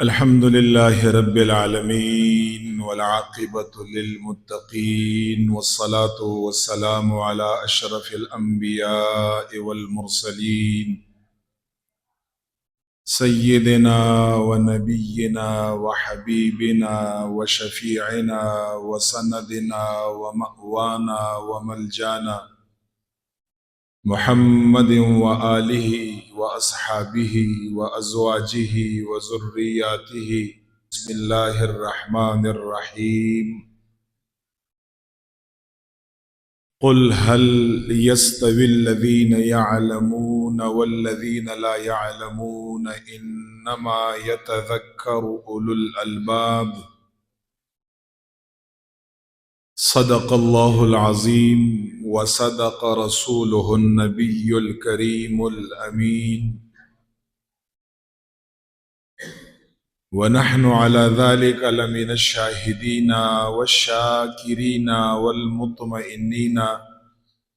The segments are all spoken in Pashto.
الحمد لله رب العالمين والعاقبة للمتقين والصلاة والسلام على أشرف الأنبياء والمرسلين سيدنا ونبينا وحبيبنا وشفيعنا وسندنا ومأوانا وملجانا محمد وآله وأصحابه وأزواجه وذرياته. بسم الله الرحمن الرحيم. قل هل يستوي الذين يعلمون والذين لا يعلمون إنما يتذكر أولو الألباب. صدق الله العظيم وصدق رسوله النبي الكريم الأمين، ونحن على ذلك لمن الشاهدين والشاكرين والمطمئنين،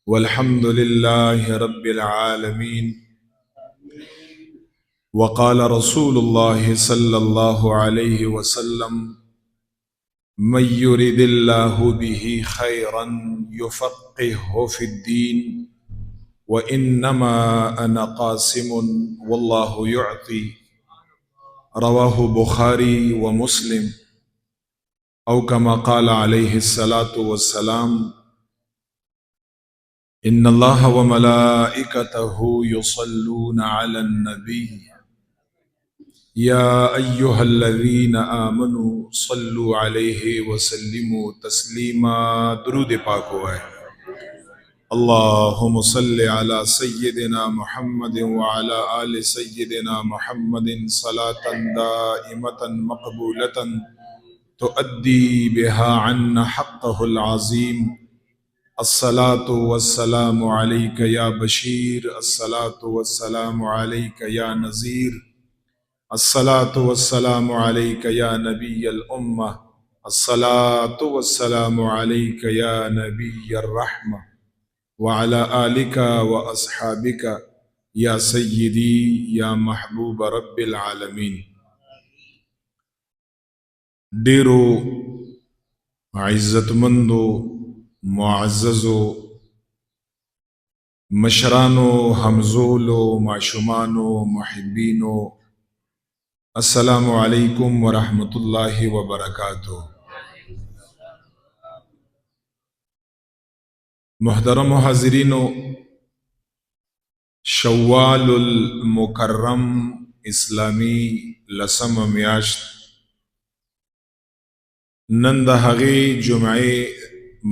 والحمد لله رب العالمين. وقال رسول الله صلى الله عليه وسلم: من يرد الله به خيرا يفقهه في الدين، وإنما أنا قاسم والله يعطي. رواه بخاري ومسلم، أو كما قال عليه الصلاة والسلام: إن الله وملائكته يصلون على النبي يا أيها الذين آمنوا صلوا عليه وسلموا تسليما. درود پاک ہوئے. اللهم صل على سيدنا محمد وعلى آل سيدنا محمد صلاة دائمة مقبولة تؤدي بها عنا حقه العظيم. الصلاة والسلام عليك يا بشير، الصلاة والسلام عليك يا نذير، الصلاة والسلام عليك يا نبي الأمة، الصلاة والسلام عليك يا نبي الرحمة، وعلى آلك وأصحابك يا سيدي يا محبوب رب العالمين. ډیرو عزتمندو معززو مشرانو همزولو معشومانو محبینو، السلام علیکم ورحمۃ اللہ وبرکاتہ. محترم حاضرینو، شوال المکرم اسلامی لسم میاشت نن د هغې جمعې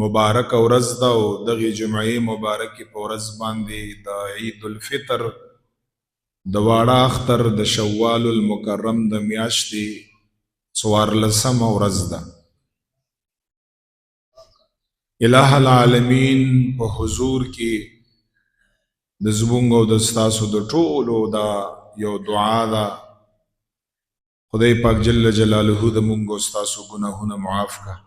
مبارک ورځ ده، او دغې جمعې مبارکې په ورځ باندې د عید الفطر د واړه اختر د شوال المکرم د میاشتې 14مه ورځ ده. الہ العالمین په حضور کې د زمونږ او د ستاسو د ټولو دا یو دعا ده: خدای پاک جل جلاله د مونږ او ستاسو ګناهونه معاف کړه.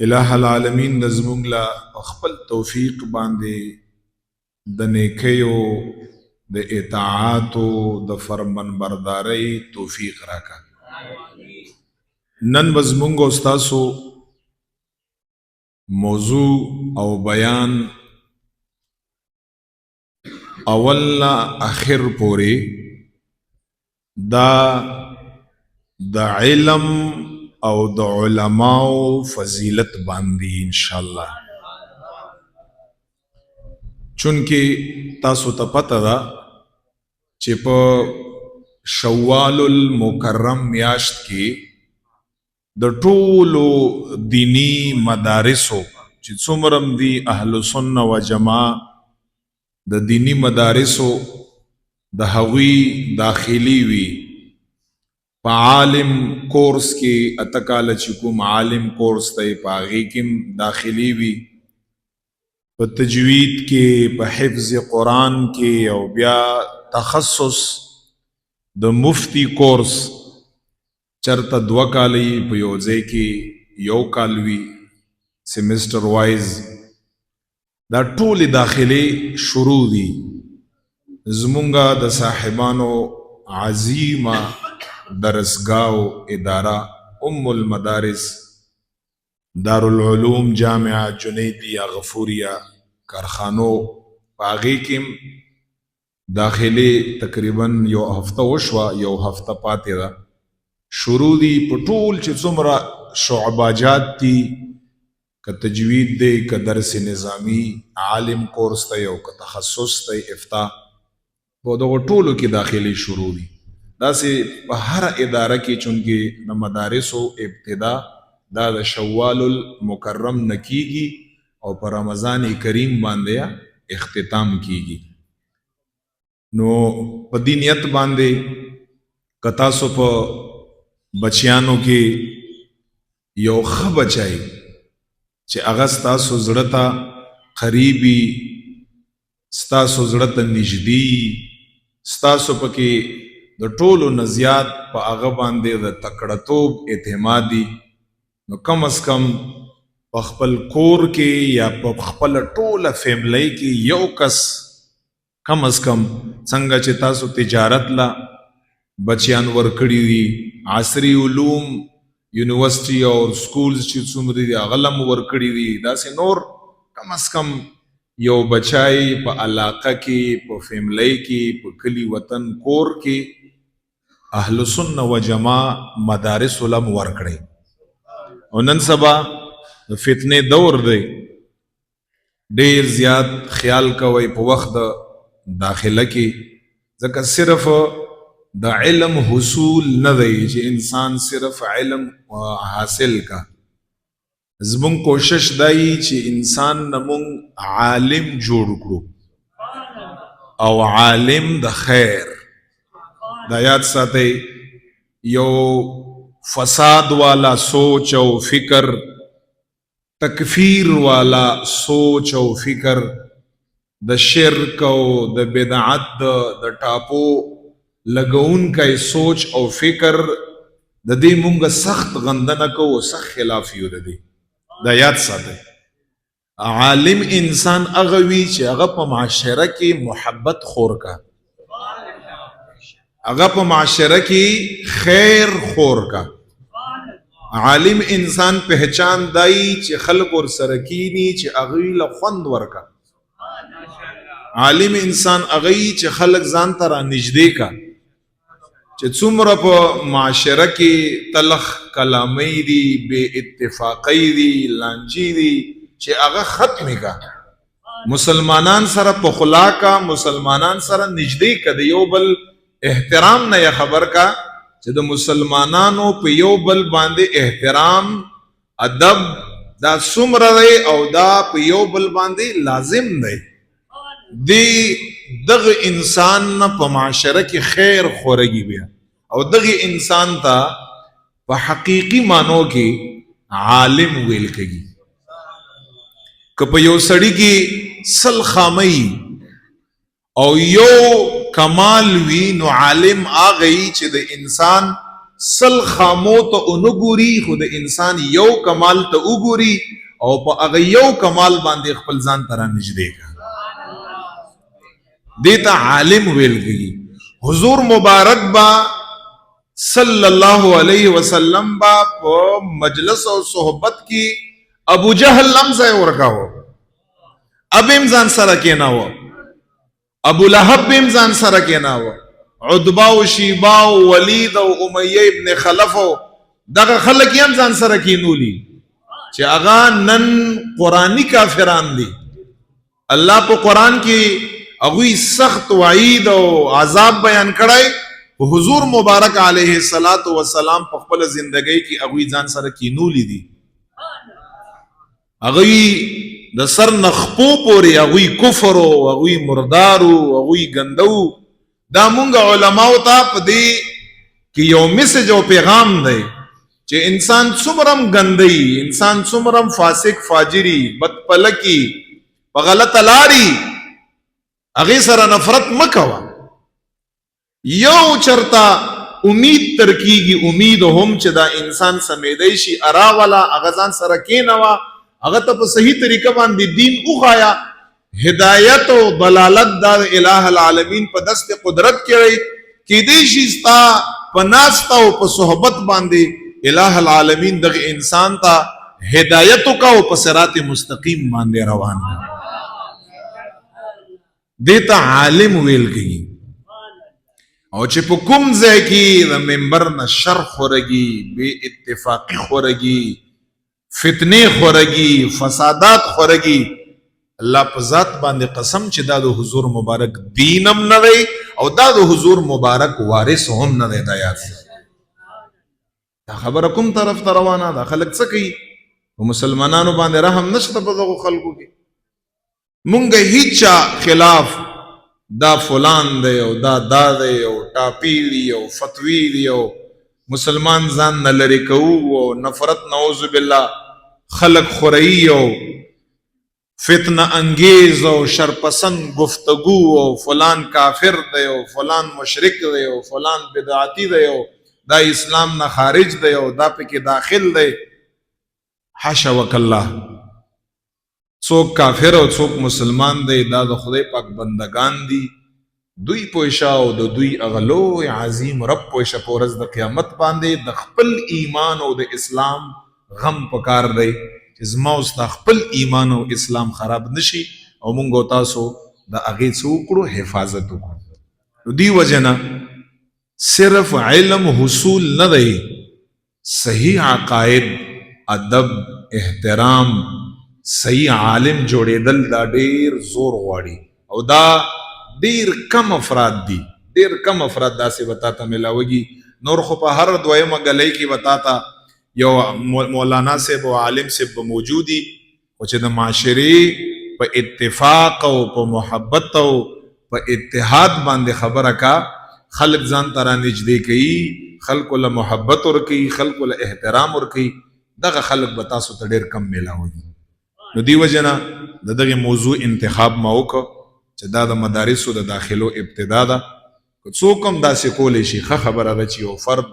الہ العالمین د زمونږ له خپل توفیق باندې د نیکیو د اطاعاتو د فرمان بردارۍ توفیق راکړه. نن به زمونږ او ستاسو موضوع او بیان اول نه اخر پورې دا د علم او د علماو فضیلت باندې انشاءالله، چونکه تاسو ته پته ده چې په شوال المکرم میاشت کې د ټولو دینی مدارسو چې څومره دي اهل سنت و جماعت د دینی مدارسو د هغوی داخلي وي. په عالم کورس کې اتکاله چې کوم عالم کورس دی په هغې کې داخلي وي، په تجوید کې، په حفظ قرآن کې، او بیا تخصص د مفتی کورس چرته 2 کالی په یو ځای کې 1 کال وي سیمسټر وایز. دا ټولې داخلي شروع دي. زمونږه د صاحبانو عظیمه درسگاه و اداره ام المدارس دارالعلوم جامعه جنیدیه غفوریه کارخانو پاغي کې داخلي تقریبا یو هفته وشوه، یو هفته پاتې ده. شروع دي په ټول چې څومره شعباجات دي، که تجوید دی، که درس نظامی عالم کورس دی او که تخصص دی افتا، په دغو ټولو کې داخلي شروع دي. داسې په هر اداره کې چونکې د مدارسو ابتدا دا د شوال المکرم نه کیږي او په رمضان کریم باندې اختتام کیږي. نو په دې نیت باندې که تاسو په بچیانو کې یو ښه بچی چې هغه ستاسو زړه ته قریبي، ستاسو زړه ته نږدې، ستاسو پکې د ټولو نه زیات په هغه باندې د تکړهتوب اعتمادي، نو کم از کم په خپل کور کې یا په خپل ټوله فیملی کې یو کس کم از کم څنګه چې تاسو تجارت لا بچیان ورکړي دي، عصري علوم یونیورسټي او سکولز چې څومره دي هغه هم ورکړي دي، داسې نور کم از کم یو بچای په علاقه کې، په فیملی کې، په کلی وطن کور کې اهل سنت و جماعت مدارس علم ورکړي. او نن سبا د فتنې دور دی، ډیر زیات خیال کوئ په وخت د داخله کې، ځکه صرف د علم حصول نه دی چې انسان صرف علم حاصل کا. زمونږ کوشش دی چې انسان نمونږ عالم جوړ کړو او عالم د خیر. دا یاد ساتئ، یو فساد والا سوچ او فکر، تکفیر والا سوچ او فکر، د شرک او د بدعت د ټاپو لګونکی سوچ او فکر د دې مونږ سخت غندنه کوو، سخت خلاف یو د دې. دا یاد ساتئ، عالم انسان هغه وي چې هغه په معاشره کې محبت خور کا، هغه په معاشره کې خیر خور کا. عالم انسان پہچان دای چې خلق ور سره کینی چې هغه له خوند ورکا. عالم انسان هغه چې خلق ځان ته را نږدې کا، چې څومره په معاشره کې تلخ کلامي دي، بے اتفاقی دي، لانجی دي، چې هغه ختم کا. مسلمانان سره په خلا کا، مسلمانان سره نږدې کا، د یو بل احترام نه یا خبر کا چې د مسلمانانو په یو بل باندې احترام ادب دا څومره دی او دا په یو بل باندې لازم دی. دغه انسان نه په معاشره کې خیر خورګي بیا، او دغه انسان ته په حقيقي مانو کې عالم ویل کېږي. که په یو سړی کې سل خامي او یو کمال وی، نو عالم آغی چې د انسان سل خامو ته اونګوري، خو د انسان یو کمال ته وګوري او په هغه یو کمال باندې خپل ځان ته رانږدې کا. دې ته عالم ویل کېږي. حضور مبارک با صلی الله علیه وسلم با په مجلس او صحبت کې ابو جهل لمزه ورکاو، ابم ځان سره کېناو، ابو لهب بیم ځان سره کېناوه، عتبه او شیبه او ولید او امیه ابن خلف، دغه خلک هم ځان سره کېنولي چې هغه نن قرآني کافران دي. الله په قرآن کې هغوی سخت وعید او عذاب بیان کړی، حضور مبارک علیه الصلاۃ والسلام په خپل زندګۍ کې هغوی ځان سره کېنولي دي. هغوی د سر نخپو پورې هغوی کفر او هغوی مردار او هغوی ګندو. دا مونږ علماو ته په دې کې یو میسج او پیغام دی چې انسان څومره ګندی، انسان څومره فاسق فاجری بدپلکی په غلطه لاري، هغې سره نفرت مکوه. یو چرته امید ترکیږي، امید هم چې دا انسان سمیدی شي، اراولا هغه ځان سره کېنوه، هغه ته په صحیح طریقه باندې دین وښایه. هدایت او ضلالت دا الہ العالمین په دست قدرت کې کېدای شي ستا په ناسته او په صحبت باندې الہ العالمین دغه انسان ته هدایت وکړه او په صراط مستقیم باندې روان کړه. دې ته عالم ویل کېږي. او چې په کوم ځای کې د منبر نه شر خورږي، بې اتفاقي خورږي، فتنې خورږي، فسادات خورږي، الله په ذات باندې قسم چې دا د حضور مبارک دینم نه دی او دا د حضور مبارک وارث هم نه دی. دا یاد دا خبره کوم طرف ته روانه ده؟ خلک څه کوي؟ په مسلمانانو باندې رحم نشته په دغو خلکو کې. مونږ هیڅ خلاف دا فلان دی او دا دی او ټاپی دی او فتوی دی او مسلمان ځان نه لري کوو او نفرت نعوذ بالله خلق خورئی او فتنه انگیز او شرپسند گفتگو او فلان کافر دی او فلان مشرک دی او فلان بدعتی دی او دا اسلام نه خارج دی او دا پکې داخل دی. حاشا وکالله، څوک کافر او څوک مسلمان دی دا د خدای پاک بندگان دي. دوی پوښا او د دوی اغلو عظیم رب پوښا په ورځ د قیامت باندې د خپل ایمان او د اسلام غم پکار دی چې زما او ستا خپل ایمان او اسلام خراب نشي او مونږ او تاسو د هغې څه وکړو؟ حفاظت وکړو. دې وجه نه صرف علم حصول نه دی، صحیح عقاید، ادب، احترام، صحیح عالم جوړېدل دا ډیر زور غواړي او دا ډیر کم افراد دي. ډیر کم افراد داسې وتا ته ملاوږي. نور خو په هر دویمه ګلۍ کې وتا ته یو مولانا صاحب او عالم صاحب موجودي، او چې د معاشرې په اتفاق او په محبت او په اتحاد باندې خبره کا، خلق ځان ته رانږدې کوي، خلکو له محبت ورکوي، خلکو له احترام ورکوي. دغه خلق به تاسو ته ډیر کم ملاوږي. نو دی وجه نه د دغه موضوع انتخاب ما وکړ چې دا د مدارسو د داخلو ابتدا ده. که څوک هم داسې کولی شي ښه خبره ده چې یو فرد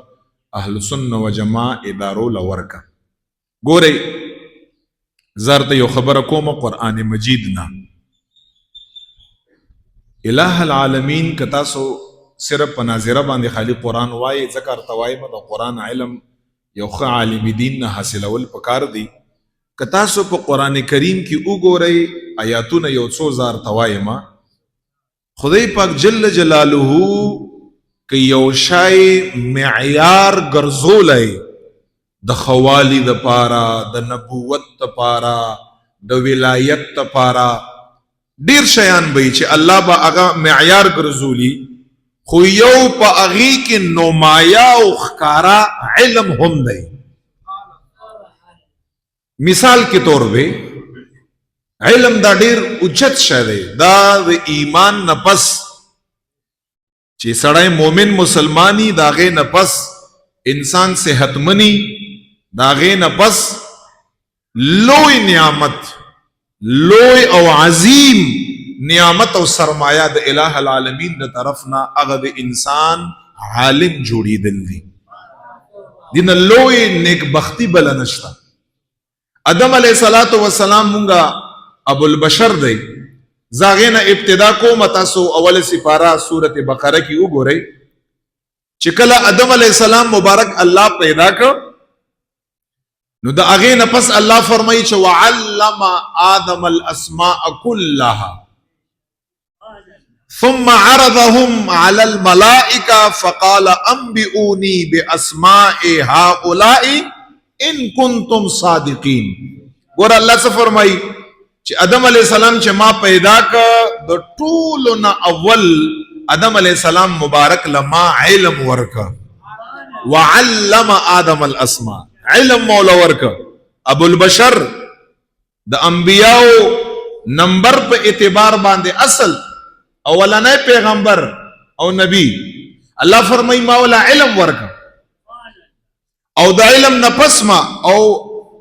اهل سنه و جماع ادارو له ورکه. ګورئ زه درته یو خبره کوم، قرآن مجید نه الہ العالمین که تاسو صرف په ناظره باندې خالی قرآن وایي، ځکه ورته وایم د قرآن علم یو ښه عالم دین نه حاصلول پکار دی. که تاسو په قرآن کریم کې وګورئ آیاتونه یو څو زار توایم، خدای پاک جل جلاله که یو شای معیار ګرځولی د خوالي د پاره، د نبوت د پاره، د ولایت د پاره، ډیر شیان به چې الله به هغه معیار ګرځولي، خو یو په هغې کې نمایا او ښکارا علم هم دی. مثال کے طور پہ علم دا ډیر اوچت شی دی. دا د ایمان نه پس چې سړی مومن مسلمانی، دا غې نه پس انسان صحتمنی، دا غې نه پس لوی نعمت، لوی او عظیم نعمت او سرمایه د الہ العالمین د طرف نه هغه د انسان عالم جوړېدل دي. دینه لوی نیکبختی بل نشته. آدم علیہ الصلوۃ والسلام مونږه ابو البشر دی. زاغه نه ابتدا کوم، تاسو اول سپاره سورۃ بقره کې وګورئ چې کله آدم علیہ السلام مبارک الله پیدا کړ، نو د هغه نه پس الله فرمایي چې وعلم آدم الاسماء كلها ثم عرضهم على الملائکه فقال انبئوني باسماء هؤلاء ان کنتم صادقین. ګور الله څه فرمایي چې آدم علیہ السلام چې ما پیدا کړ، د ټولو نه اول آدم علیہ السلام مبارک لما علم ورکا، وعلم آدم الاسماء، علم مولا ورکا. ابو البشر د انبیاء نمبر په اعتبار باندې اصل اولنی پیغمبر او نبی، الله فرمایي ما ولا علم ورکا، او د علم نه پس ما او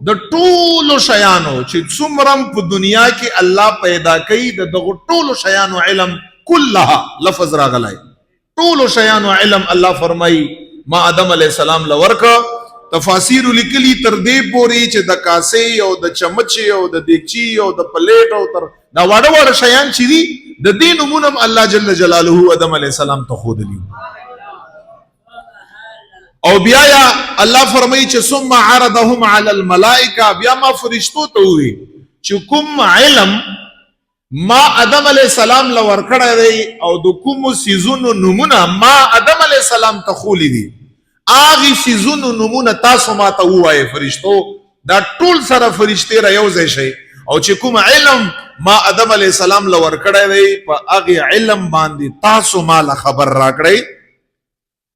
د ټولو شیانو چې څومره په دنیا کې الله پیدا کوي، د دغه ټولو شیانو علم کلها لفظ راغلی، ټولو شیانو علم الله فرمایي ما آدم علیہ السلام لورکا. تفاسیر لیکلی تر دې پورې چې د کاسې او د چمچ او د دیگچی او د پلیټ او تر دا واړه واړه شیان چې دي د دې نمونه الله جل جلاله آدم علیہ السلام ته ښودلي. او بیا یا الله فرمایي چې ثم عرضهم على الملائکه، بیا ما فرشتو ته وی چې کوم علم ما آدم علیہ السلام لور کړی دی او د کوم سیزونو نمونه ما آدم علیہ السلام ته خولی دي، هغه سیزونو نمونه تاسو ما ته ووایي فرشتو. دا ټول سره فرشتي را یو ځای شي او چې کوم علم ما آدم علیہ السلام لور کړی دی په هغه علم باندې تاسو ما له خبر راکړئ.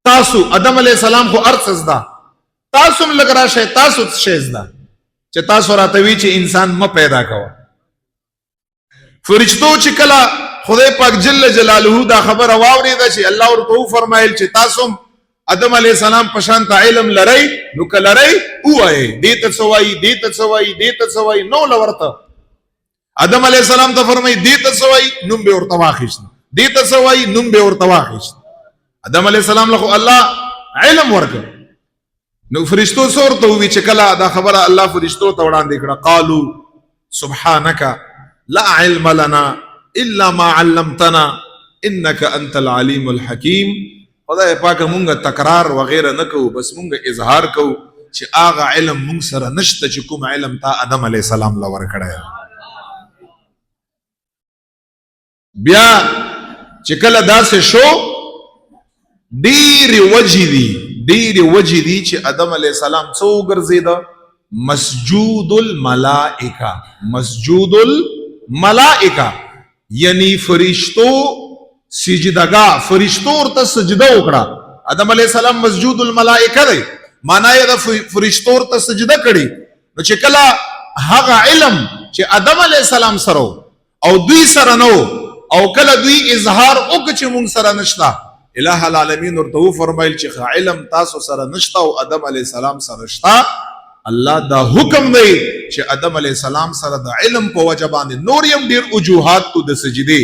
تاسو آدم علیہ السلام خو ارڅ ده، تاسو هم لګ راشئ، تاسو څه ده چې تاسو راته وی چې انسان م پیدا کوه. فرشتو چې کله خدای پاک جل جلاله دا خبر واورېده چې الله ورته فرمایل چې تاسو آدم علیہ السلام پشان ته علم لرئ، نو که لرئ ووایئ دې ته څه وایي، دې ته څه وایي، دې ته څه وایي. نو لورته آدم علیہ السلام ته فرمایي دې ته څه وایي، نوم به ورته واخیست، دې ته څه وایي، نوم به ورته واخیست. آدم علیہ السلام له الله علم ورکړ. نو فرشتو ورته وویل چې کله دا خبره الله فرشتو ته وړاندې کړه، قالو سبحانك لا علم لنا الا ما علمتنا انك انت العليم الحكيم. خدای پاک مونږه تکرار وغیرہ نه کوو، بس مونږه اظهار کوو چې هغه علم مونږ سره نشته چې کوم علم تا آدم علیہ السلام له ورکړی. بیا چې کله داسې شو ډېرې وجې دي چې آدم علیہ السلام څه وګرځېده، مسجود الملائکه. مسجود الملائکه یعنی فرشتو سجدگاه، فرشتو ورته سجده وکړه. آدم علیہ السلام مسجود الملائکه دی، معنا یې د فرشتو ورته سجده کړي. نو چې کله هغه علم چې آدم علیہ السلام سره او دوی سره نو او کله دوی اظهار وکړي چې مونږ سره نشته، الہ العالمین ورته فرمایل چې علم تاسو سره نشته او آدم علیہ السلام سره شته. الله دا حکم دی چې آدم علیہ السلام سره د علم په وجه باندې نور یم ډیر وجوهات تو د سجدي،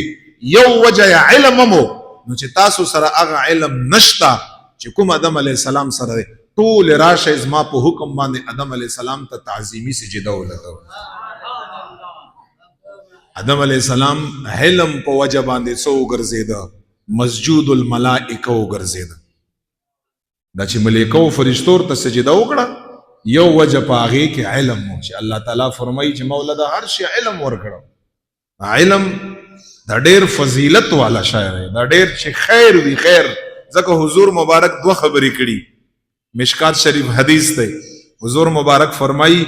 یو وجه علم مو، نو چې تاسو سره هغه علم نشته چې کوم آدم علیہ السلام سره ټول راشه زما په حکم باندې آدم علیہ السلام ته تعظیمی سجده ولګو. آدم علیہ السلام علم په وجه باندې څو ګرځیدا، مسجود الملائکه وګرځیدا. دا چې ملائکه فرشتو ته سجده وکړه یو وجه پاغي کې علم مو چې الله تعالی فرمایي چې مولا د هر شي علم ورکړو. علم دا ډېر فضیلت والا شی دی، دا ډېر چې خیر وي خیر. ځکه حضور مبارک دوه خبرې کړي، مشکات شریف حدیث دی. حضور مبارک فرمایي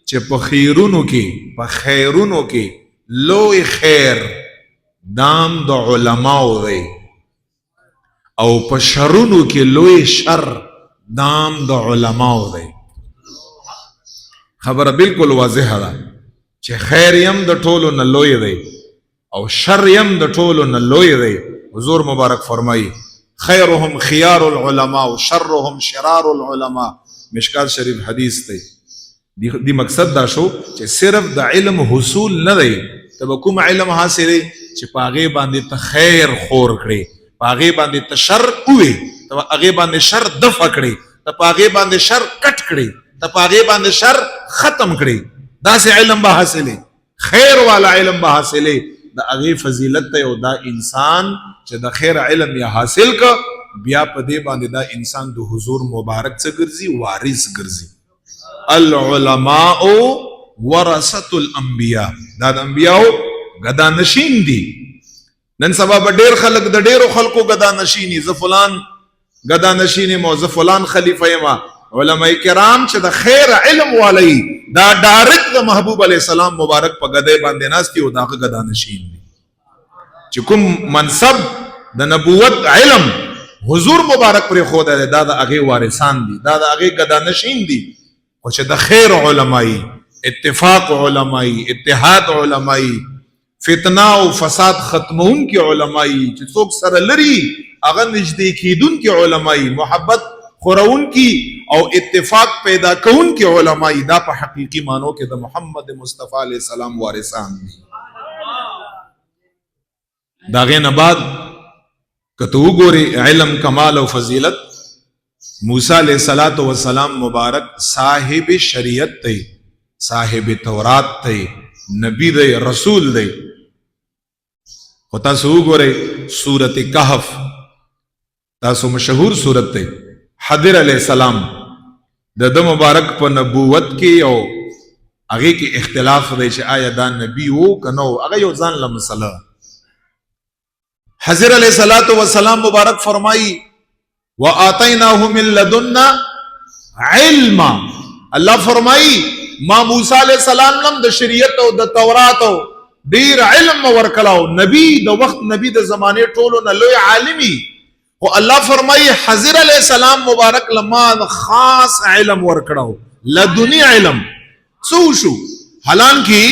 چې په خیرونو کې لوی خیر دام د علماو دی او په شرونو کې لوی شر دام د علماو دی. خبره بالکل واضحه ده چې خیر یم د ټولو نه لوی دی او شر یم د ټولو نه لوی دی. حضور مبارک فرمایي خیرهم خيار العلماء شرهم شرار العلماء. مشکات شریف حدیث دی. دی مقصد دا شو چې صرف د علم حصول نه دی، ته کوم علم حاصلې چې پاغه باندې ته خیر خور کړي، پاغه باندې ته شر وې، ته هغه باندې شر دفع کړي، ته پاغه باندې شر کټ کړي، ته پاغه باندې شر ختم کړي. دا سه علم به حاصلې، خیر والا علم به حاصلې. دا هغه فضیلت ته او دا انسان چې د خیر علم یا حاصل ک بیا په دې باندې دا انسان د حضور مبارک څخه ګرځي، وارث ګرځي. العلماء ورثه الانبیاء. دا د انبیاء غدا نشین دي. نن سبا به ډیر خلک د ډیرو خلکو غدا نشینی، ز فلان غدا نشینی مو، ز فلان خلیفہ ما. علماء کرام چې د خیر علم والی دا ډایرکټ د محبوب علیہ السلام مبارک په غدای باندې ناشتي او دا غدا نشین دي. چې کوم منصب د نبوت علم حضور مبارک پر خود ده، دا د هغه وارثان دي، دا د هغه غدا نشین دي. او چې د خیر علمائی، اتفاق علمائی، اتحاد علمائی، فتنه او فساد ختمون کی علمائی، چې څوک سره لري هغه نږدې کیدون کی علمائی، محبت خورون کی او اتفاق پیدا کون کی علمائی، دا په حقیقی مانو کې د محمد مصطفی علیہ السلام وارثان دي. دا غین بعد کته وګوري علم کمال او فضیلت، موسی علیہ الصلوۃ والسلام مبارک صاحب شریعت دی، صاحب تورات دی، نبی دی، رسول دی. خو تاسو وګورئ سورۃ کهف، تاسو مشهور سورۃ دی، حضر علیہ السلام د مبارک په نبوت کې او هغه کې اختلاف دی چې آیا دا نبی وو کنه هغه یو ځان له مسله. حضر علیہ الصلوۃ والسلام مبارک فرمایي وآتیناه من لدنا علما. الله فرمایي ما موسی علیہ السلام لم د شریعت او د تورات او ډیر علم ورکړاو. نبی د وخت نبی د زمانه ټولو نه لوی عالمي او الله فرمایي حضر علیہ السلام مبارک لما خاص علم ورکړاو لدنی علم. سو شو حالانکه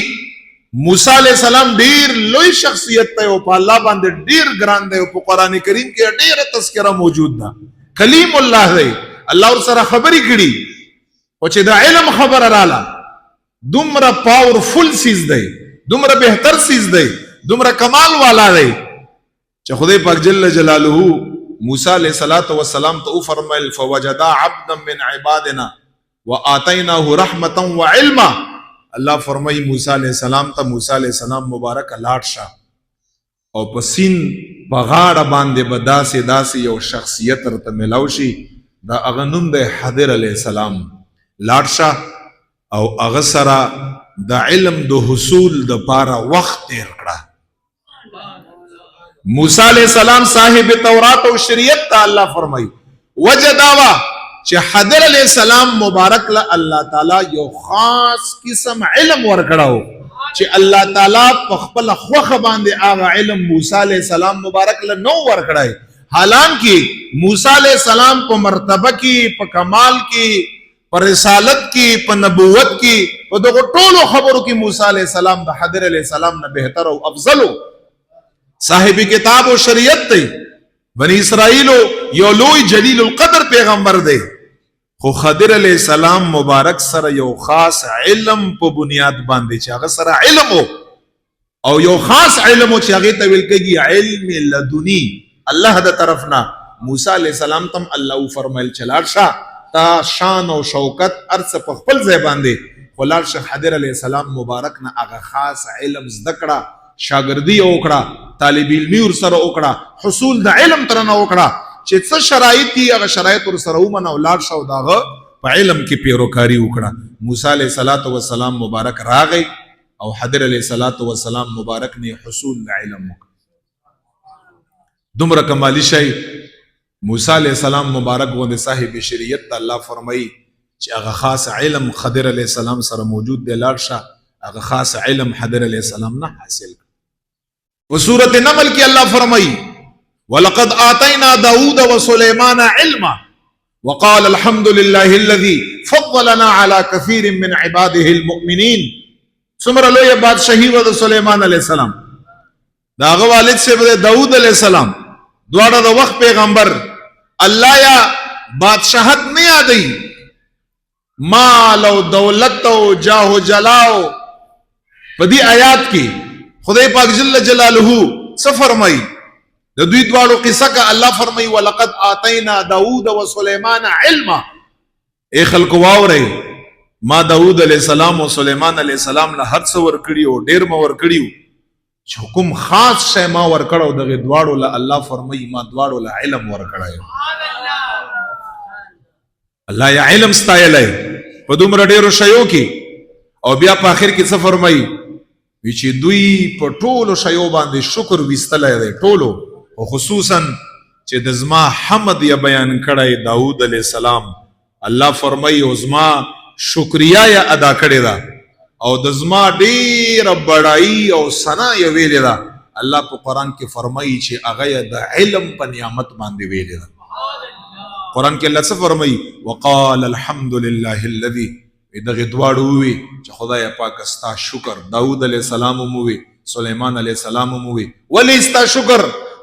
موسی علیہ السلام ډیر لوی شخصیت ته او په الله باندې ډیر ګران دی او په قران کریم کې ډیر تذکرہ موجود ده. کلیم الله دی، الله ور سره خبرې کړي او چې دا علم خبر رااله دومره پاورفل سیز دی، دومره بهتر سیز دی، دومره کمال والا دی چې خدای پاک جل جلاله موسی علیہ الصلوۃ والسلام ته فرمایل فوجدا عبدا من عبادنا وآتیناه رحمتا وعلما. الله فرمای موسی علیہ السلام ته موسی علیہ السلام مبارک لاړ شه او په سین په غاړه باندې بداسه داسه یو شخصیت ورته ملاو شي، دا هغه نوم دی حضر علیہ السلام. لاړ شه او هغه سره د علم د حصول د پاره وخت تیر کړه. موسی علیہ السلام صاحب تورات او شریعت ته الله فرمای وجداوا چې حضر علیہ السلام مبارک له الله تعالی یو خاص قسم علم ورکړاو چې الله تعالی په خپل خوخه باندې هغه علم موسی علیہ السلام مبارک له نو ورکړای. حالانکه موسی علیہ السلام په مرتبه کې په کمال کې پر رسالت کې په نبوت کې په دغه ټولو خبرو کې موسی علیہ السلام د حضر علیہ السلام نه بهتر او افضل صاحب کتاب او شریعت دی. بنی اسرائیل یو لوی جلیل القدر پیغمبر دی، خو حضر علیہ السلام مبارک سره یو خاص علم په بنیاد باندې چې هغه سره علم او یو خاص علم چې هغه ته ویل کېږي علم لدنی الله د طرفنا. موسی علیہ السلام تم الله فرمایل چلاړ شه تا شان او شوکت ارڅ په خپل ځای باندې ولر شه. حضر علیہ السلام مبارک نه هغه خاص علم زدکړه، شاګردی وکړه، طالب علمي ور سره وکړه، حصول د علم تر نه وکړه چې څه شرایط دي هغه شرایط ور سره ومنه ولر شه او داغه په علم کې پیروکاری وکړه. موسی علیہ الصلوۃ والسلام مبارک راغی او حضر علیہ الصلوۃ والسلام مبارک نه حصول د علم دومره کمالی شي. موسی علیہ السلام مبارک غوند صاحب شریعت ته الله فرمایي چې هغه خاص علم حضر علیہ السلام سره موجود دی، لاړ شه هغه خاص علم حضر علیہ السلام نه حاصل. وسورۃ النمل کې الله فرمایي ولقد آتینا داود وسليمان علما وقال الحمد لله الذي فضلنا على كثير من عباده المؤمنين. څومره لوی بادشاہي و د سليمان علیہ السلام، دا هغه والد سے داود علیہ السلام دواړه د وخت پیغمبر. الله یا بادشاہت نه یادی، مال او دولت او جاه او جلاو. په دې آیات کې خدای پاک جل جلاله څه فرمایي؟ د دوی دواړو قصه کا الله فرمایي ولقد آتینا داود و سليمان علما. اے خلق واوري ما داود علیہ السلام او سليمان علیہ السلام له هر څه ور کړیو، ډیر ما ور کړیو چې حکم خاص شی ما ور کړو دغه دواړو له الله فرمایي ما دواړو له علم ور کړایو. الله یا علم ستایلای په دومره ډیرو شیو کې او بیا په اخر کې څه فرمایي چې دوی په ټولو شیو باندې شکر وستلای دی ټولو، او خصوصا چې د زما حمد یا بیان کړی داود علیہ السلام. الله فرمایي او زما شکریا یا ادا کړی دا او د زما ډیر بڑای او ثنا یې ویل دا. الله په قران کې فرمایي چې هغه د علم په نعمت باندې ویل دا. قران کې الله څه فرمایي وقال الحمد لله الذي دغه دواړو وی چې خدای پاک استا شکر. داود علیہ السلام مو وی، سليمان علیہ السلام مو وی، ولی استا شکر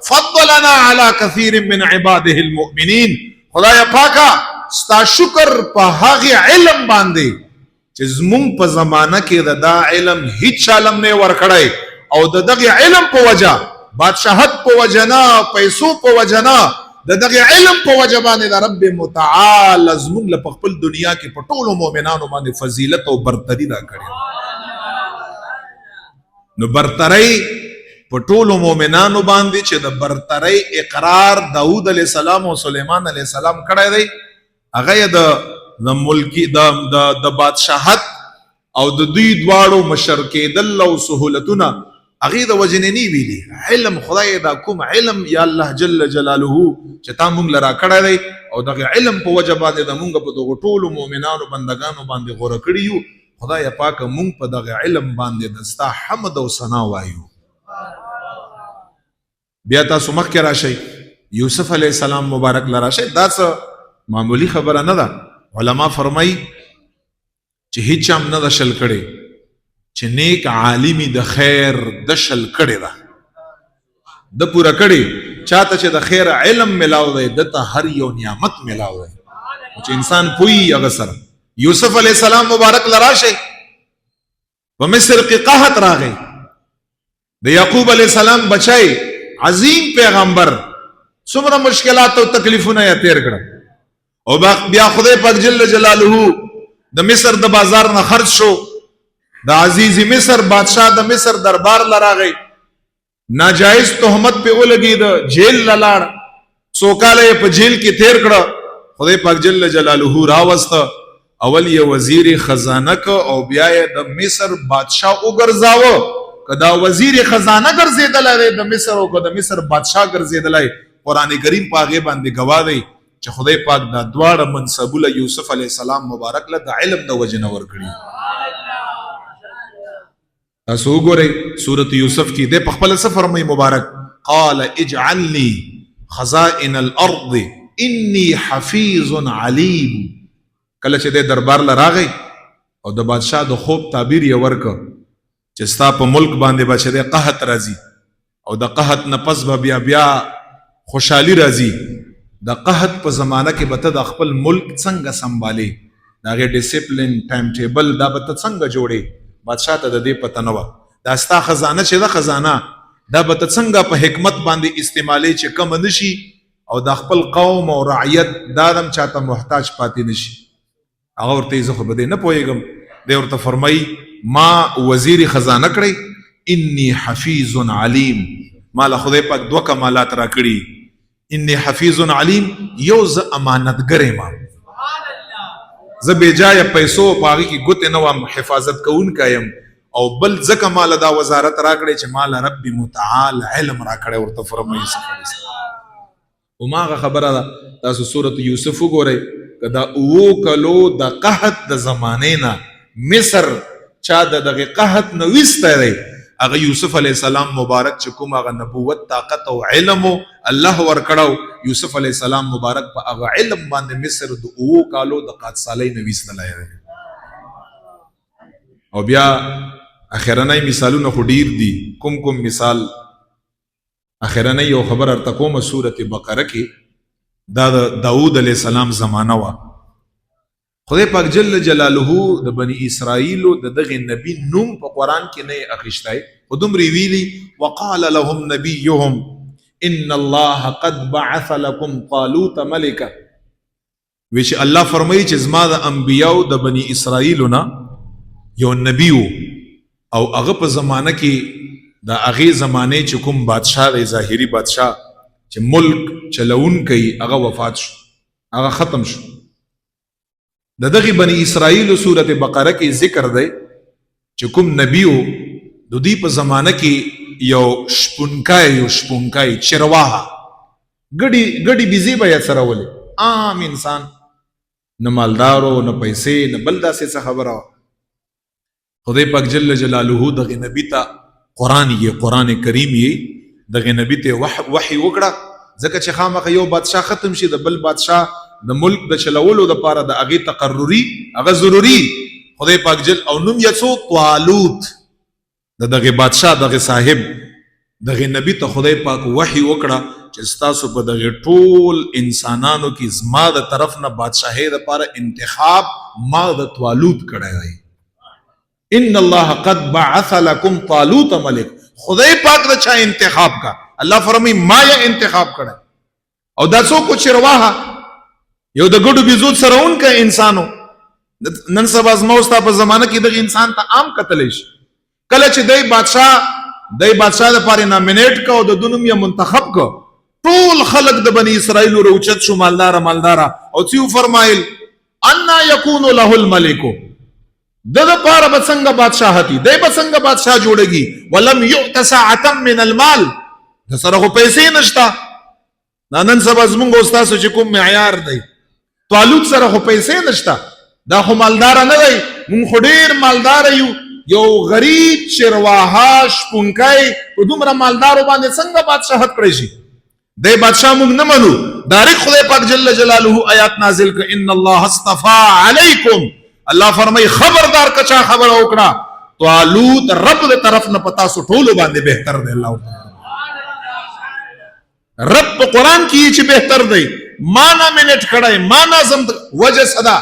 فضلنا على كثير من عباده المؤمنين. خدای پاک استا شکر په هغه علم باندې چې زمون په زمانہ کې دا علم هیڅ عالم نه ورکړای او دغه علم په وجه بادشاہت په وجه نه، پیسو په وجه نه، دغه علم په وجه باندې د رب متعال زمون له خپل دنیا کې په ټولو مؤمنانو باندې فضیلت او برتری دا کړی. نو برتری په ټولو مؤمنانو باندې چې د برتری اقرار داود علیہ السلام او سليمان علیہ السلام کړی دی، هغه د ملکی د بادشاہت او د دوی دواړو مشر کېدل او سهولتونه هغه د وجننی ویلي علم خدای دا کوم علم یا الله جل جلاله چې تا مونږ لرا کړی دی او دغه علم په وجه باندې د مونږ په دغه ټولو مؤمنانو بندگانو باندې غوړه کړی یو خدای پاک مونږ په دغه علم باندې دستا حمد او ثنا وایو. بیا تاسو مخکې راشئ یوسف علیه السلام مبارک لراشئ دا څه معمولی خبره نه ده. علما فرمایي چې هیڅ هم نه ده شل کړی چې نیک عالمی د خیر د شل کړی ده د پوره کړی چاته چې د خیر علم ملاو دی دته هر یو نعمت ملاو دی چې انسان پوي هغه سره. یوسف علیه السلام مبارک لراشئ په مصر کې قحط راغی د یعقوب علیه السلام بچای عظیم پیغمبر څومره مشکلات او تکلیفونه یې تیر کړل او بیا خدای پاک جل جلاله د مصر د بازار نه خرج شو د عزیز مصر بادشاہ د مصر دربار لراغی ناجائز تهمت په ولګي د جیل لاړ سوکاله په جیل کې تیر کړه خدای پاک جل جلاله راوست اول یې وزیر خزانه او بیا یې د مصر بادشاہ وګرځاوه کدا وزیر خزانه ګرځیدلای د مصر او کدا مصر بادشاہ ګرځیدلای قران کریم پاغه باندې گواه دی چې خدای پاک دا دواړه منصبونه یوسف علیه السلام مبارک له د علم د وجنه ور کړی. تاسو وګورئ سورۃ یوسف کې د خپل سفر مې مبارک قال اجعلني خزائن الارض اني حفيظ عليم. کله چې د دربار لراغی او د بادشاہ د خوب تعبیر یې ورک چې ستا په ملک باندې بچی د قحط راځي او د قحط نه پس به بیا خوشحالي راځي. د قحط په زمانہ کې به ته د خپل ملک څنګه سنبالي د هغې ډیسپلین ټایم ټیبل دا به ته څنګه جوړې بادشاہ ته د دې پته نه وه. دا ستا خزانه چې ده خزانه دا به ته څنګه په حکمت باندې استعمالي چې کم نشي او د خپل قوم او رعیت دا هم چاته محتاج پاتې نشي. هغه ورته زه خو به دې نه پوهېږم دی ورته فرمایي ما وزیر خزانه کړی انی حفیظ علیم ما له خدای پاک دوه کمالات را کړي انی حفیظ علیم یو زه امانتګر یم زه بېجایه پیسو په هغې کې ګوتې نه وم حفاظت کوونکی یم او بل ځکه ما له دا وزارت را کړی چې ما له رب متعال علم را کړی ورته فرمایي. هماغه خبره ده تاسو سورت یوسف وګورئ که دا 7 کلو د قحط د زمانې نه مصر چا د دغه قحط نه ویستی دی هغه یوسف علیه السلام مبارک چې کوم هغه نبوت طاقت او علم الله ورکړو یوسف علیه السلام مبارک په هغه علم باندې مصر د 7 کالو د قحط سالۍ نه ویستلی دی. او بیا اخرنی مثالونه خو ډیر دي. کوم مثال اخرنی یو خبر ارته کومه سورت بقره کې دا د داود علیه السلام زمانه وه. خدای پاک جل جلاله د بنی اسرائیلو د دغه نبی نوم په قرآن کې نه اخیستی خو دومرې ویلي وقال لهم نبیهم ان الله قد بعث لكم طالوت ملکا وی چې الله فرمایي چې زما د انبیاو د بنی اسرائیلو نه یو نبی او هغه په زمانه کې د هغې زمانې چې کوم بادشاه دی ظاهري بادشاه چې ملک چلونکی هغه وفات شو هغه ختم شو. د دغه بنی اسرائیل سورت بقره کې ذکر دی چې کوم نبیو د دې په زمانه کې یو شپونکای چرواها ګډي بيزي به سره ولې عام انسان نه مالدارو نه پیسې نه بل داسې څه خبره. خدای پاک جل جلاله دغه نبی ته قرآن کریم یې دغه نبی ته وحی وکړه ځکه چې خامخا یو بادشاه ختم شي د بل بادشاه د ملک د چلولو د پاره د هغې تقرری هغه ضروري. خدای پاک جل او نوم یې څو طالوت د دغه بادشاه دغه صاحب دغه نبی ته خدای پاک وحی وکړه چې ستاسو په دغه ټول انسانانو کې زما د طرف نه بادشاهۍ دپاره انتخاب ما د طالوت کړی دی. ان الله قد بعث لكم طالوت ملک. خدای پاک د چا انتخاب کا الله فرمایي ما یې انتخاب کړی او دا څوک چرواها یو د ګډو بيزو سره اونکه انسانو نن سبا زما ستا په زمانه کې دغه انسان ته عام قتل شي کله چې دای بادشاہ د پاره نامینیټ کو د دنوم یا منتخب کو ټول خلق د بنی اسرائیل روچت شو مالدار او څیو فرمایل ان یکون له الملک د پاره بسنګ بادشاہتی د بسنګ بادشاہ جوړږي ولم یؤت ساعه من المال د سره خو پیسې نشتا نن سبا زمونږ استاد چې کوم معیار دی طالوت سره خو پیسې نشتا دا خو مالدار نه دی مونږ خو ډیر مالدار یو غریب چرواها شپونکای په دومره مالدارو باندې څنګه بادشاہت کړی شي د بادشاہ مونږ نه منو دارک خدای پاک جل جلاله آیات نازل ک ان الله اصطفى علیکم الله فرمای خبردار کچا خبر وکړه طالوت رب دې طرف نه پتا سو ټولو باندې بهتر دی الله رب قرآن کی چې بهتر دی مانا منٹ کړای مانا زم وجه صدا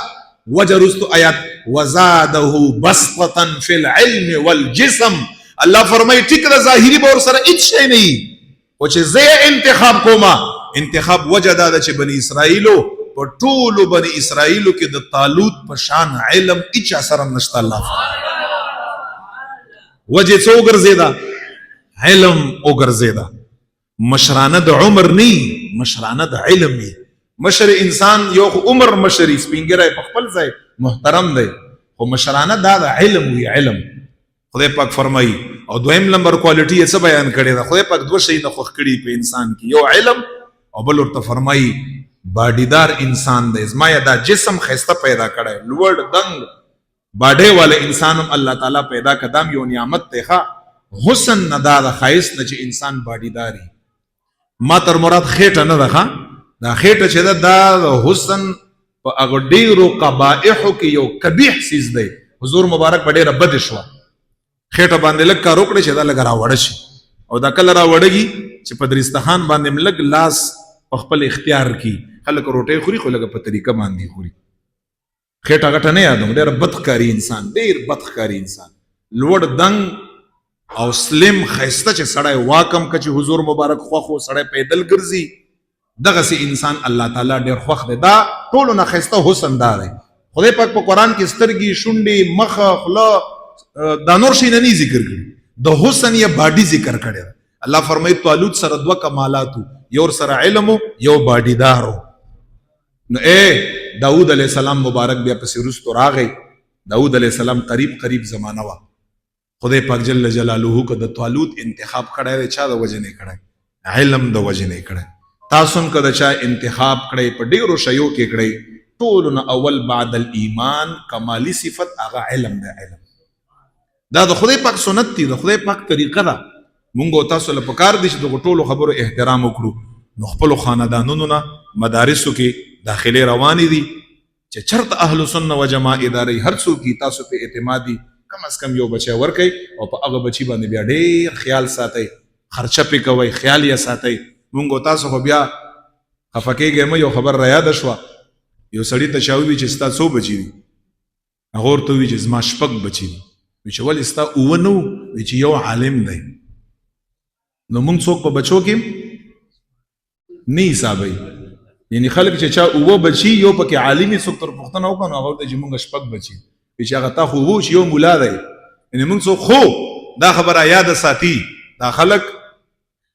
وجه رستو آیات وزاده بسطه فی العلم والجسم الله فرمای ټیک د ظاهری بور سره هیڅ شی نه او چې زه انتخاب کوما انتخاب وجه دا چې بنی اسرائیلو په ټولو بنی اسرائیلو کې د طالوت په شان علم هیڅ اثر نشته الله وجه څو ګرځیدا علم او ګرځیدا مشرانه د عمر نی مشرانه د علم نی مشر انسان یو عمر مشری سپینګره په خپل ځای محترم دی خو مشرانه دا د علم وی علم خدای پاک فرمایي او دویم نمبر کوالټي یې څه بیان کړی دا خدای پاک دوه شی نه خوښ کړی په انسان کې یو علم او بل ورته فرمایي باډیدار انسان دی زما دا جسم خسته پیدا کړی لوړ دنګ باډې والے انسان الله تعالی پیدا کدام یو نعمت ته حسن ندا د خایس نه چې انسان باډیداري ما تر مراد خېټه نه ده دا خېټه چې دا د حسن په هغه ډیرو قبائحو کې یو قبیح سیز دی حضور مبارک په ډیره بد شو خېټه باندې لږ کار وکړي چې دا لږ راوړه شي او دا کله راوړږي چې په درستخان باندې لږ لاس په خپل اختیار کې خلک روټۍ خوري خو لږ په طریقه باندې خوري خېټه غټه نه یادوم ډېر بدخکاري انسان ډېر بدخکاري انسان لوړ دنګ او سلیم خیسته چې سړی واکم که چې حضور مبارک خوخو سړی پیدل ګرځي دغسې انسان الله تعالی ډېر خوښ دی دا ټولو نه ښایسته حسن دا دی خدای پاک په قرآن کې سترګې شونډې مخه خوله دا نور شی نه ذکر کړي د حسن یا باډي ذکر کړی الله فرمایي طالوت سره دوه کمالاتو یو سره علم یو باډیدارو نو داود علیه السلام مبارک بیا پسې رستو راغی داود علیه السلام قریب زمانه وه خدای پاک جل جلاله که د طالوت انتخاب کړی دی چا د وجې نه کړی علم د وجې نه کړی تاسو هم که د چا انتخاب کړی په ډېرو شیو کې کړی ټولو نه اول بعد الایمان کمالی صفت هغه علم دی علم دا د خدای پاک سنت دی د خدای پاک طریقه ده مونږ او تاسو له پکار دي چې د ټولو خبرو احترام وکړو نو خپلو خاندانونو نه مدارسو کې داخلي روانې دي چې چرته اهل سنت و جماعت ادارې هر څوک تاسو په اعتمادي کم از کم یو بچی ورکئ او په هغه بچی باندې بیا ډېر خیال ساتئ خرچه پې کوئ خیال یې ساتئ مونږ او تاسو خو بیا خفه کېږئ مه یو خبر رایاده شوه یو سړي ته چا ووي چې ستا څو بچي دي هغه ورته ووي چې زما 6 بچي دي وي چې ولې ستا 9 نه وي چې یو عالم دی نو مونږ څوک په بچو کې نه حسابوي یعنی خلک چې چا 9 بچي یو پکې عالمي څوک تر پوښتنه وکړو نو هغه ورته چې مونږ 6 بچي چې هغه تا خو وو چې یو مولا دی یعنی مونږ څوک خو دا خبره یاد ساتي دا خلک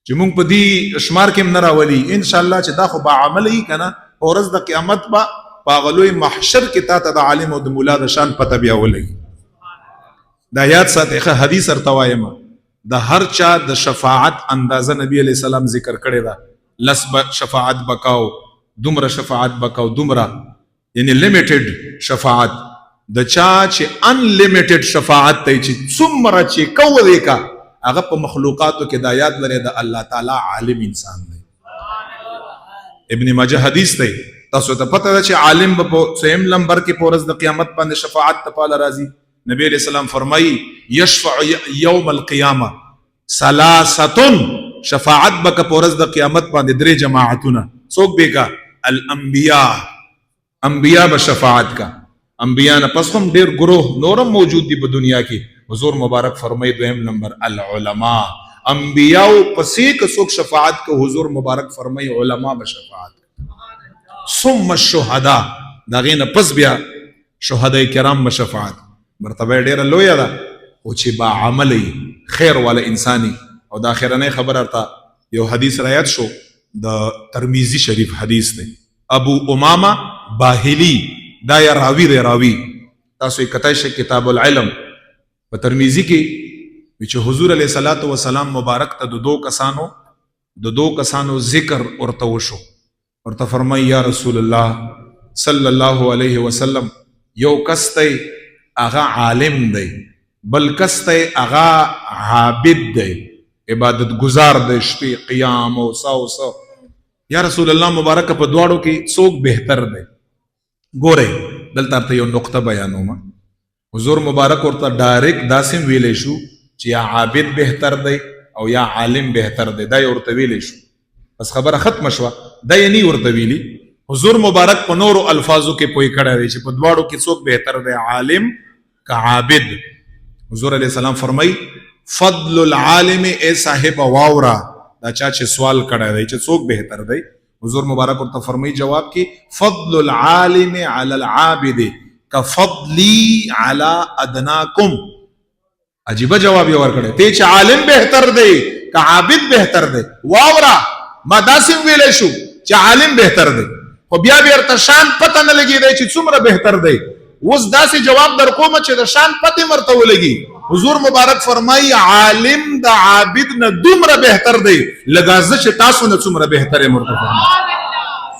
چې مونږ په دې شمار کې نه راولي ان شاء الله چې دا خو با عمل هی کنه او ورځ د قیامت په غلوی محشر کې تا ته د عالم او د مولا د شان پته بیا ولګي دا یاد ساتي حدیث ورته وایم د هر چا د شفاعت اندازه نبی علیہ السلام ذکر کړی دا لس شفاعت بکاو دومره شفاعت بکاو دومره یعنی لیمیټډ شفاعت د چا چې ان لیمیټډ شفاعت ته چې څومره چې کو دی کا هغه په مخلوقاتو کې د یاد لري د الله تعالی عالم انسان دی ابن ماجه حدیث دی تاسو ته پته ده چې عالم په سیم نمبر کې پورز د قیامت باندې شفاعت ته پاله راځي نبی علیہ السلام فرمایي یشفع یوم القیامه ثلاثه شفاعت بک پورز د قیامت باندې 3 جماعتونه څوک به کا انبیاء بشفاعت کا انبیاء نه پس هم ډیر گروه نورم موجود دي په دنیا کې حضور مبارک فرمایي دویم نمبر العلماء انبیاء پسې که څوک شفاعت کو حضور مبارک فرمایي علما بشفاعت ثم الشهداء دا غینه پس بیا شهداء کرام بشفاعت مرتبه ډیره لوی ده او چې با عملی خیر والا انسانی او دا اخرنه خبر ارتا یو حدیث روایت شو د ترمذی شریف حدیث دی. ابو امامه باهلی دا یا راوی دی راوی تاسو یې کتای شئ کتاب العلم په ترمذی کې چې حضور علیه الصلاۃ والسلام مبارک ته د دو کسانو ذکر ورته وشو. ورته فرمای یا رسول الله صلی الله علیه وسلم یو کس دی هغه عالم دی، بل کس دی هغه عابد دی، عبادت گزار دی، شپې قیام او سا یا رسول الله مبارک په دواړو کې څوک بهتر دی؟ ګوره دلته ته یو نقطه بیانوم. حضور مبارک ورته ډایرکټ داسې ویلې شو چې یا عابد بهتر دی او یا عالم بهتر دی، دا یې ورته ویلې شو. بس خبره ختم شوه. دا یې نه ورته ویلي. حضور مبارک په نورو الفاظو کې پوی کړی دی چې په دواړو کې څوک بهتر دی، عالم که عابد. حضور علیہ السلام فرمای فضل العالم اے صاحب واورا، دا چا چې سوال کړی دی چې څوک بهتر دی، حضور مبارک ورته فرمای جواب کې فضل العالم علی العابد کفضلی علی ادناکم. عجیبه جواب یې ورکړی، ته چې عالم بهتر دی که عابد بهتر دی؟ واورا ما داسې ویلی شو چې عالم بهتر دی، خو بیا ورته شان پته نه لګېدی چې څومره بهتر دی. اوس داسې جواب در کوم چې د شان پته ورته ولګي. حضور مبارک فرمایي عالم د عابد نه دومره بهتر دی لکه زه چې تاسو نه څومره بهتر یم. ورته فرمایي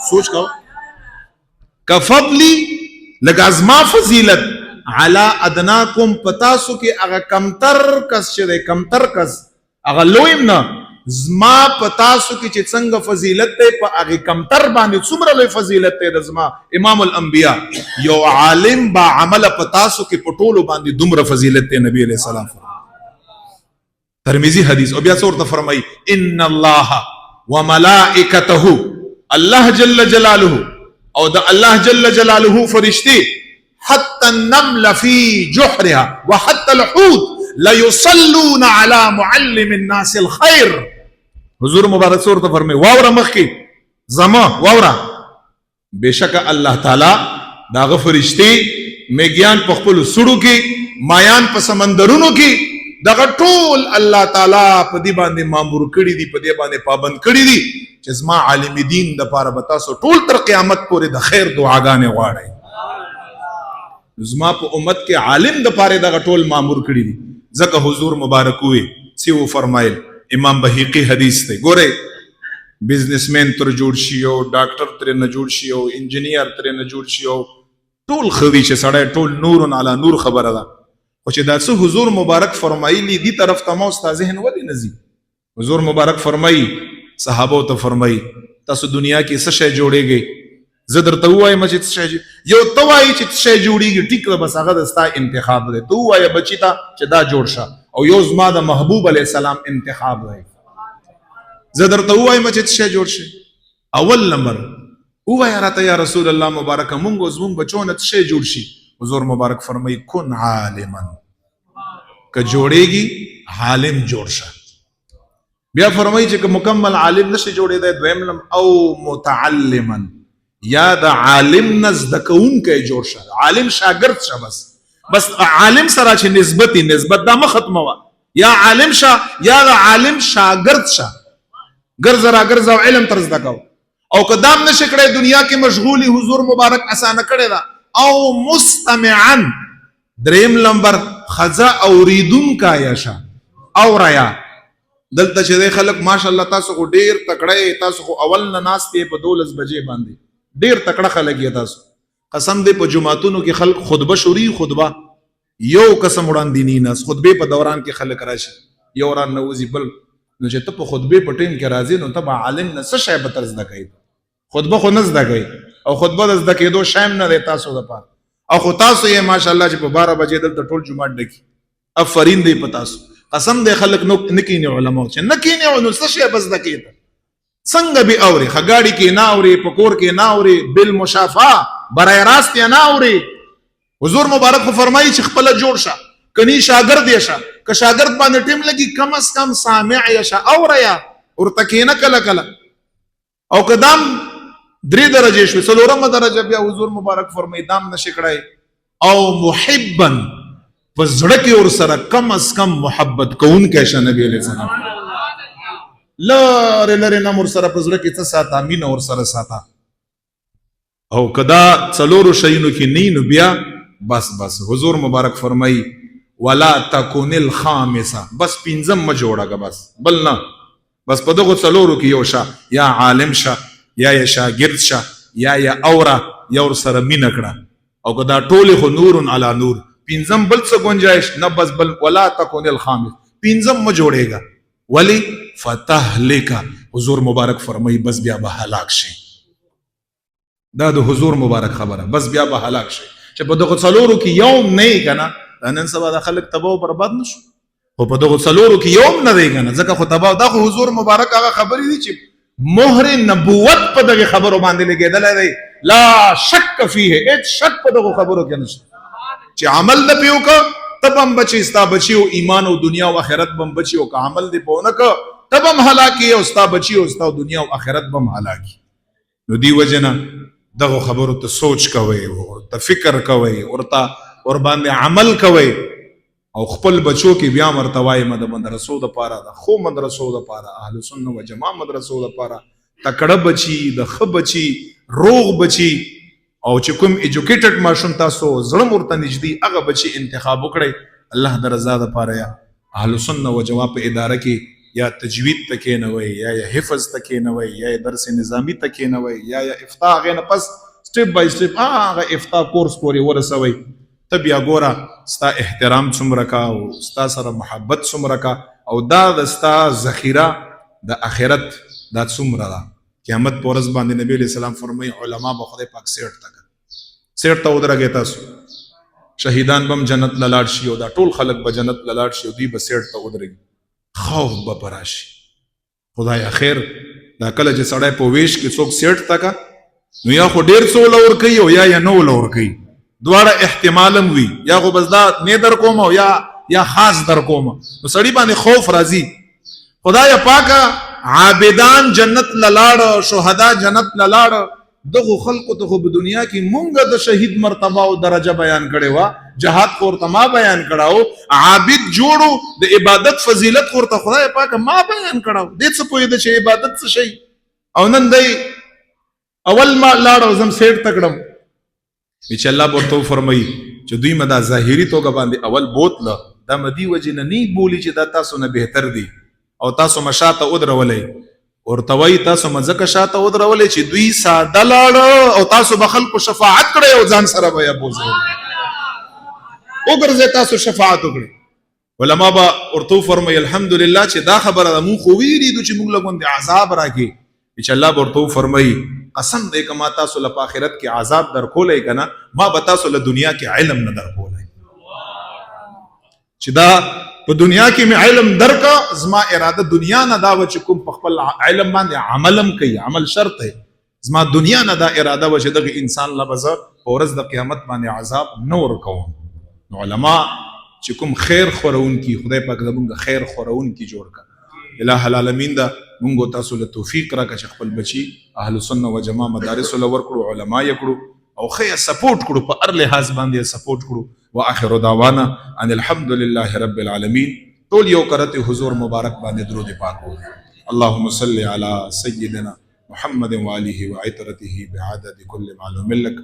سوچ کو کفضلی لکه ازما فضیلت علی ادناکم پتاسو کې هغه کمتر کس چې دی، کمتر کس هغه لویم نه، زما پتاسو کې چې څنګه فضیلت دی په هغه کمتر باندې څومره لوی فضیلت دی د زما امام الانبیاء یو عالم با عمل پتاسو کې پټولو باندې دومره فضیلت دی. نبی علیہ السلام ترمذی حدیث. او بیا څورته فرمایي ان الله وملائکته، الله جل جلاله او د الله جل جلاله فرشتي حتى النمل في جحرها وحتى الحوت ليصلون على معلم الناس الخير. حضور مبارک سورت فرمائے واورا مخی زما واورا بشک اللہ تعالی داغ فرشتی میگیان په خپل سړو کې مایان په سمندرونو کې دغه ټول الله تعالی په دې باندې مامور کړی دي، په دې باندې پابند کړی دي چې زما عالم دین د پاره بتا سو ټول تر قیامت پورې د خیر دعاګانې غواړي. زما په امت کې عالم د پاره دغه ټول مامور کړی دي. ځکه حضور مبارک وی سی و فرمایل امام بهقی حدیث ته ګوره بزنسمن تر جوړ شي او ډاکټر تر نه جوړ شي او انجینیر تر نه جوړ شي او ټول خوي چې سړی ټول نور علی نور خبره ده، او چې دا څه حضور مبارک فرمایلی دی طرف ته مو ستاسو ذهن ودی نزي. حضور مبارک فرمایي صحابه ته فرمایي تاسو دنیا کې څه شی جوړیږي؟ زه درته وایم چې څه شی یو ته وایي چې څه شی جوړیږي ټیک ده، بس هغه ستا انتخاب دی. ته وایې بچی ته چې دا جوړ شه، او یو زما د محبوب علیه السلام انتخاب دی. زه درته وایم چې څه شی جوړ شي. اول نمبر ووایه راته یا رسول الله مبارک مونږ او زمونږ بچو نه څه شی جوړ شي؟ حضور مبارک فرمایي کن عالما، که جوړیږي عالم جوړ شه. بیا فرمایي چې که مکمل عالم نشي جوړېدی دویم لم او متعلما، یا د عالم نزد کوونکی جوړ شه، عالم شاګرد شه. بس عالم سره چې نسبت دا مه ختموه، یا عالم شه یا د عالم شاګرد شه، ګرځه را ګرځه او علم تر زده کوه. او که دام نشي کړی دنیا کې مشغولي حضور مبارک اسانه کړی ده. او مستمعا دریم نمبر خزه اوریدونکا یا شه اوریا. دلته چې خلک ماشاءالله تاسو خو ډیر تکړه، تاسو خو اول نه ناستې په 12 بجې باندې ډیر تکړه خلک یې تاسو. قسم دې په جمعتونو کې خلک خطبه شوري، خطبه یو قسم وړاندې نه ناس خطبه په دوران کې خلک راشي یو ران نوځي بل. نو چې ته په خطبه په ټیم کې راځي نو ته عالم نه څه شی به تر زده کوي؟ خطبه خو نه زده کوي، او خطبه د زده کېدو شایم نه دی تاسو لپاره. او خو تاسو یې ماشاءالله چې په 12 بجې دلته ټول جمعه ډکی، افرین دی په تاسو. قسم دې خلک نو نکینه علماء چې نکینه نو څه شی به زده کوي؟ څنګه به اوري؟ خګاړي کې نه اوري، پکور کې نه اوري، بالمشافه برای راست نه اوري. حضور مبارک فرمایي چې خپل جوړ شه، کني شاګرد یې شه، که شاګرد باندې ټیم لګي کم از کم سامع یې شه، اوریا ورته کینه کله کله. او قدام 3 درجه شو، څلورمه درجه بیا حضور مبارک فرمایي دام نشي کړای. او محبا پس زړه کې ور سره کم از کم محبت کوونکی شه نبی علیہ السلام. لره لره نه مر سره پزړه کې څه ساته مين ور سره ساته او کدا څلورو شینو کې نه نو بیا بس حضور مبارک فرمایي ولا تکون الخامسه بس پنځم ما جوړه بس بل نه بس په دغه څلورو کې یو شه یا عالم شه یا شاګرد شه یا اورا یا ور سره مين کړه او کدا ټول خو نور علی نور پنځم بل څه گنجائش نه بس بل ولا تکون الخامس پنځم ما جوړېګا ولی فتهلک حضور مبارک فرمایي بس بیا به هلاک شي دا د حضور مبارک خبره بس بیا به هلاک شي چې په دغه څلورو کې یوم نه کنه نن سبا د خلک تباہ او برباد نشو خو په دغه څلورو کې یوم نه دی کنه ځکه خو تباہ دا خو حضور مبارک هغه خبرې دي چې مهر نبوت په دغه خبرو باندې لګیدل دی لا شک فيه هیڅ شک په دغه خبرو کې نشته چې عمل د پیو کا تبم بچي ستا بچي او ایمان او دنیا او آخرت بم بچي او که عمل دی پونه کا تبم هلاکی او ستا بچي او ستا دنیا او آخرت بم هلاکی نو دی وجنه دغه خبرو ته سوچ کوي او ته فکر کوي ورته ور باندې عمل کوي او خپل بچو کې بیا مرتوای مد مدرسو د پاره د خو مدرسو د پاره اهل سنت و جماعت مدرسو د پاره تکړه بچي د خ بچي روغ بچي او چې کوم ایجوکیټډ ماشوم تاسو زړه مرته نږدې هغه بچي انتخاب وکړي الله د رضا د پاره یا اهل سنت و جماعت په اداره کې یا تجوید تکې نه وي یا حفظ تکې نه وي یا درس نظامی تکې نه وي یا افتاء غنه پس سټپ بای سټپ هغه افتاء کورس پورې ورسوي ته بیا ګوره ستا احترام څومره کا او ستا سره محبت څومره کا او دا د ستا ذخیره د آخرت دا څومره ده قیامت په ورځ باندې نبی علیہ السلام فرمایي علما به خدای پاک سیټ ته ودرګي تاسو شهیدان بم جنت لاړ شي او دا ټول خلک به جنت لاړ شي او دوی به سیټ ته ودرګي خوف به پراشي خدای اخر دا کله چې سړی په ویش کې څوک سیټ تکا نو یا خو ډیر څو لور کوي او یا نو لور کوي دواړه احتمالم وي یا خو بس دا نه در کوم او یا خاص در کوم نو سړی باندې خوف راځي خدای پاکه عابدان جنت لاړ شهدا جنت لاړ دغه خلقو ته په دنیا کې مونږ د شهید مرتبه او درجه بیان کړي وا جهاد خورته ما بیان کړهو عابد جوړو د عبادت فضیلت خورته خدای پاکه ما بیان کړهو دې څه پوهې د چې عبادت څه شي او نن دی اول ما لاړ زم سیټ تکړم چې الله ورته فرمایي چې دوی مدا ظاهري توګه باندې اول بوتله دا مدي وجنه نه بولی چې دا تاسو نه بهتر دي او تاسو مشاته ودرولې ورته وای تاسو مزکه شاته ودرولې چې دوی ساده لاړ او تاسو به خلکو شفاعت کړي او ځان سره به ابوزه وګرځي تاسو شفاعت وکړي علما با ورته فرمایي الحمدلله چې دا خبره مو خو ویری د چې موږ لګون دي عذاب راکې چې الله ورته فرمایي قسم دې کما تاسو له آخرت کې عذاب درکولای کنه ما به تاسو له دنیا کې علم نه درکولای چې دا په دنیا کې مې علم درکا زما اراده دنیا نه دا و چې کوم په خپل علم باندې عملم کوي عمل شرط دی زما دنیا نه دا اراده و چې دغه انسان لبز په ورځ د قیامت باندې عذاب نه ورکوم نو علما چې کوم خیر خورون کی خدای پاک زموږ خیر خورون کی جوړ کا الہ العالمین دا مونږ تاسو له توفیق راکړه چې خپل بچي اهل سنت و جماعت مدارس له ور کړو علما یې کړو او خیر سپورټ کړو په هر لحاظ باندې سپورټ کړو واخر دعوانا ان الحمد لله رب العالمین ټول یو کرته حضور مبارک باندې درود پاک وو اللهم صل علی سیدنا محمد و آله و عطرته بعدد كل معلوم لك